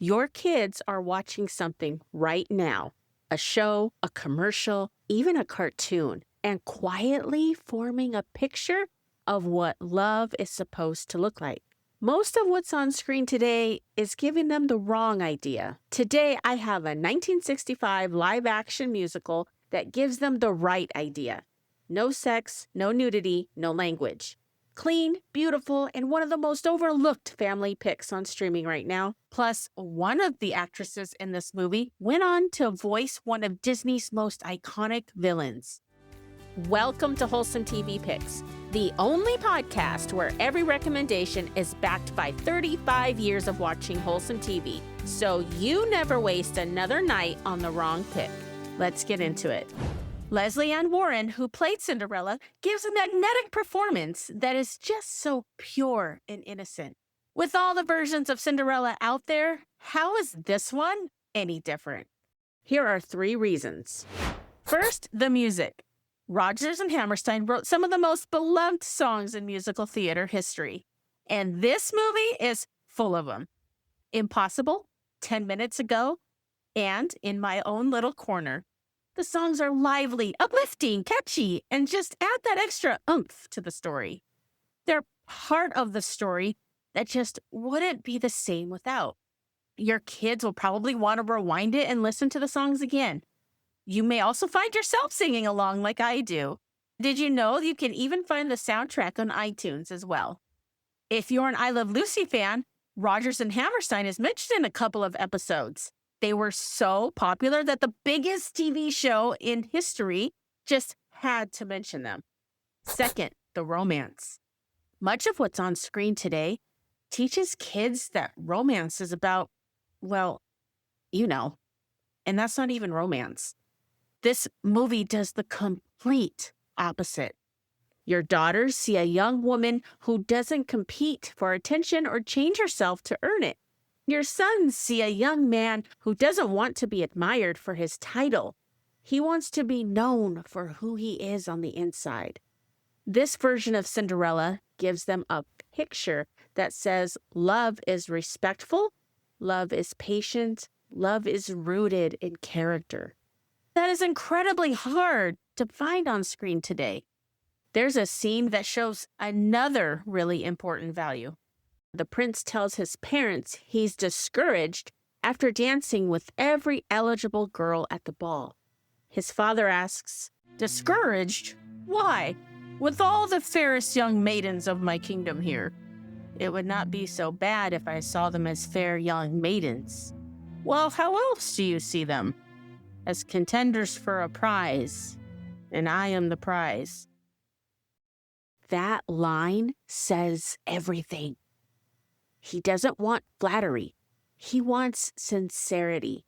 Your kids are watching something right now, a show, a commercial, even a cartoon, and quietly forming a picture of what love is supposed to look like. Most of what's on screen today is giving them the wrong idea. Today, I have a 1965 live-action musical that gives them the right idea. No sex, no nudity, no language. Clean, beautiful, and one of the most overlooked family picks on streaming right now. Plus, one of the actresses in this movie went on to voice one of Disney's most iconic villains. Welcome to Wholesome TV Picks, the only podcast where every recommendation is backed by 35 years of watching wholesome TV, so you never waste another night on the wrong pick. Let's get into it. Leslie Ann Warren, who played Cinderella, gives a magnetic performance that is just so pure and innocent. With all the versions of Cinderella out there, how is this one any different? Here are 3 reasons. First, the music. Rodgers and Hammerstein wrote some of the most beloved songs in musical theater history, and this movie is full of them. Impossible, 10 Minutes Ago, and In My Own Little Corner. The songs are lively, uplifting, catchy, and just add that extra oomph to the story. They're part of the story that just wouldn't be the same without. Your kids will probably want to rewind it and listen to the songs again. You may also find yourself singing along like I do. Did you know you can even find the soundtrack on iTunes as well? If you're an I Love Lucy fan, Rodgers and Hammerstein is mentioned in a couple of episodes. They were so popular that the biggest TV show in history just had to mention them. Second, the romance. Much of what's on screen today teaches kids that romance is about, well, you know, and that's not even romance. This movie does the complete opposite. Your daughters see a young woman who doesn't compete for attention or change herself to earn it. Your sons see a young man who doesn't want to be admired for his title. He wants to be known for who he is on the inside. This version of Cinderella gives them a picture that says love is respectful, love is patient, love is rooted in character. That is incredibly hard to find on screen today. There's a scene that shows another really important value. The prince tells his parents he's discouraged after dancing with every eligible girl at the ball. His father asks, "Discouraged? Why? With all the fairest young maidens of my kingdom here, it would not be so bad if I saw them as fair young maidens." "Well, how else do you see them?" "As contenders for a prize, and I am the prize." That line says everything. He doesn't want flattery. He wants sincerity.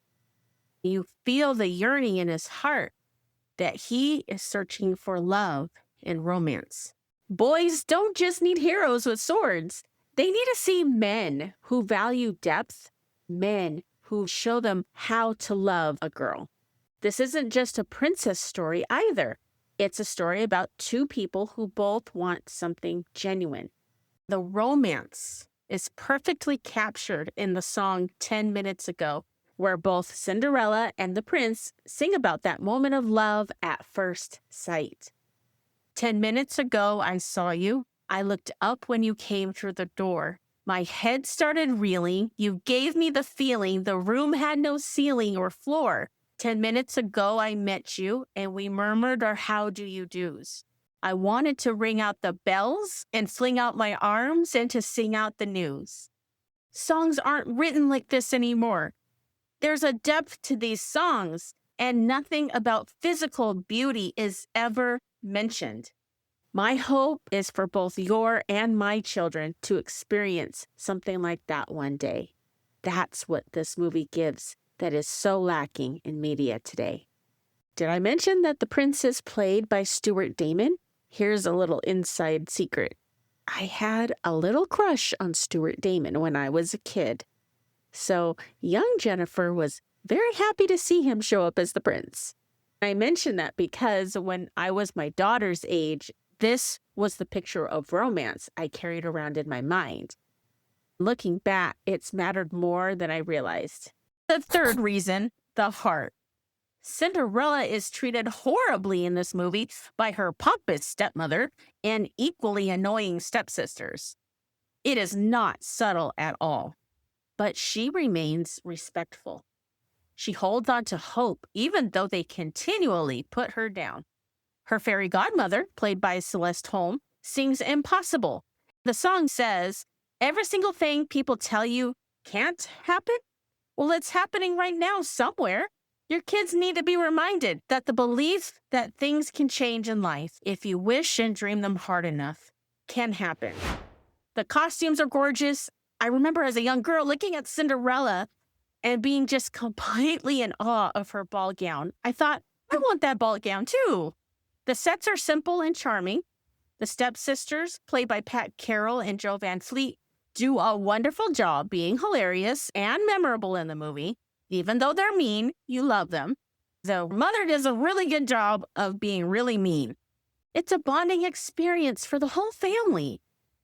You feel the yearning in his heart that he is searching for love and romance. Boys don't just need heroes with swords. They need to see men who value depth, men who show them how to love a girl. This isn't just a princess story either. It's a story about 2 people who both want something genuine. The romance is perfectly captured in the song 10 Minutes Ago, where both Cinderella and the prince sing about that moment of love at first sight. 10 minutes ago, I saw you. I looked up when you came through the door. My head started reeling. You gave me the feeling the room had no ceiling or floor. 10 minutes ago, I met you, and we murmured our how do you do's. I wanted to ring out the bells and fling out my arms and to sing out the news. Songs aren't written like this anymore. There's a depth to these songs, and nothing about physical beauty is ever mentioned. My hope is for both your and my children to experience something like that one day. That's what this movie gives that is so lacking in media today. Did I mention that the prince is played by Stuart Damon? Here's a little inside secret. I had a little crush on Stuart Damon when I was a kid. So young Jennifer was very happy to see him show up as the prince. I mention that because when I was my daughter's age, this was the picture of romance I carried around in my mind. Looking back, it's mattered more than I realized. The third reason, the heart. Cinderella is treated horribly in this movie by her pompous stepmother and equally annoying stepsisters. It is not subtle at all, but she remains respectful. She holds on to hope even though they continually put her down. Her fairy godmother, played by Celeste Holm, sings Impossible. The song says, every single thing people tell you can't happen, well, it's happening right now somewhere. Your kids need to be reminded that the belief that things can change in life, if you wish and dream them hard enough, can happen. The costumes are gorgeous. I remember as a young girl looking at Cinderella and being just completely in awe of her ball gown. I thought, I want that ball gown too. The sets are simple and charming. The stepsisters, played by Pat Carroll and Jo Van Fleet, do a wonderful job being hilarious and memorable in the movie. Even though they're mean, you love them. The mother does a really good job of being really mean. It's a bonding experience for the whole family.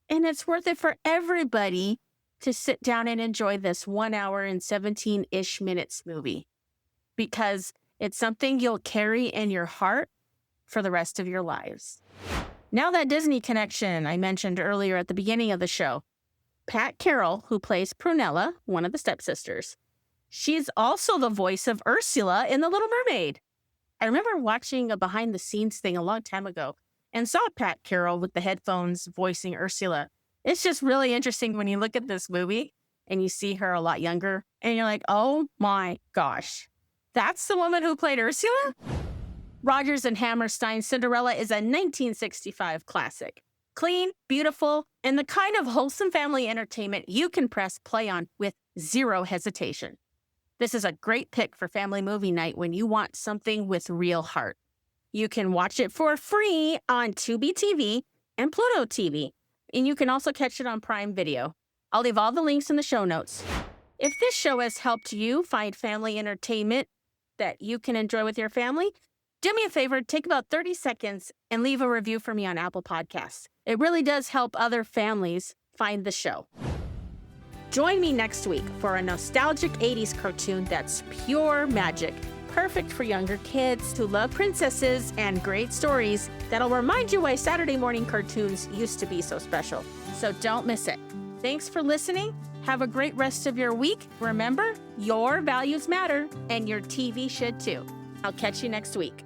And it's worth it for everybody to sit down and enjoy this 1 hour and 17-ish minutes movie. Because it's something you'll carry in your heart for the rest of your lives. Now that Disney connection I mentioned earlier at the beginning of the show. Pat Carroll, who plays Prunella, one of the stepsisters, she's also the voice of Ursula in The Little Mermaid. I remember watching a behind-the-scenes thing a long time ago and saw Pat Carroll with the headphones voicing Ursula. It's just really interesting when you look at this movie and you see her a lot younger and you're like, oh my gosh, that's the woman who played Ursula? Rodgers and Hammerstein Cinderella is a 1965 classic. Clean, beautiful, and the kind of wholesome family entertainment you can press play on with zero hesitation. This is a great pick for family movie night when you want something with real heart. You can watch it for free on Tubi TV and Pluto TV, and you can also catch it on Prime Video. I'll leave all the links in the show notes. If this show has helped you find family entertainment that you can enjoy with your family, do me a favor, take about 30 seconds and leave a review for me on Apple Podcasts. It really does help other families find the show. Join me next week for a nostalgic 80s cartoon that's pure magic, perfect for younger kids who love princesses and great stories that'll remind you why Saturday morning cartoons used to be so special. So don't miss it. Thanks for listening. Have a great rest of your week. Remember, your values matter, and your TV should too. I'll catch you next week.